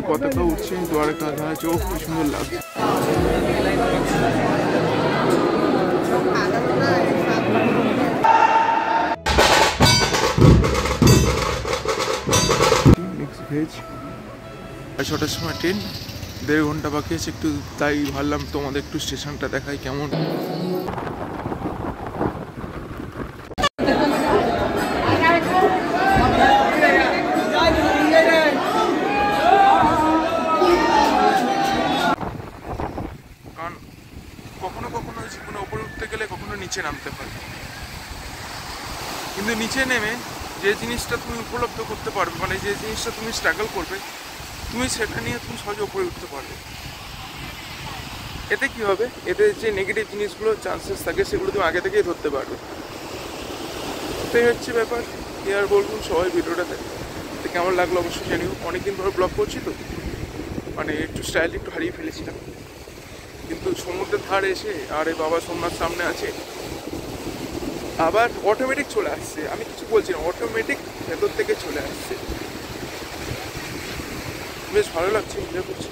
যে পতাকা উঠছে দ্বারকা ধারা চোখ কি সুন্দর লাগছে। ভেজ 6টার সময় ট্রেন, 1.5 ঘন্টা বাকি আছে একটু, তাই ভাবলাম তোমাদের একটু স্টেশনটা দেখাই কেমন। কারণ কখনো কখনো জীবনে ওপরে উঠতে গেলে কখনো নিচে নামতে পারে, কিন্তু নিচে নেমে যে জিনিসটা তুমি উপলব্ধ করতে পারবে, মানে যে জিনিসটা তুমি স্ট্রাগল করবে, তুমি সেটা নিয়ে তুমি সহজে উপরে উঠতে পারবে। এতে কি হবে, এতে যে নেগেটিভ জিনিসগুলো চান্সেস থাকে সেগুলো তুমি আগে থেকেই ধরতে পারবে। এটাই হচ্ছে ব্যাপার। কি আর বলবো, সবাই ভিডিওটাতে কেমন লাগলো অবশ্যই জানিও। অনেকদিন ধরে ব্লগ করছি তো, মানে একটু স্টাইল একটু হারিয়ে ফেলেছিলাম, কিন্তু সমুদ্রের ধারে এসে আর এই বাবা সোমনাথ সামনে আছে, আবার অটোমেটিক চলে আসছে। আমি কিছু বলছি না, অটোমেটিক ভেতর থেকে চলে আসছে। বেশ ভালো লাগছে, এনজয় করছি।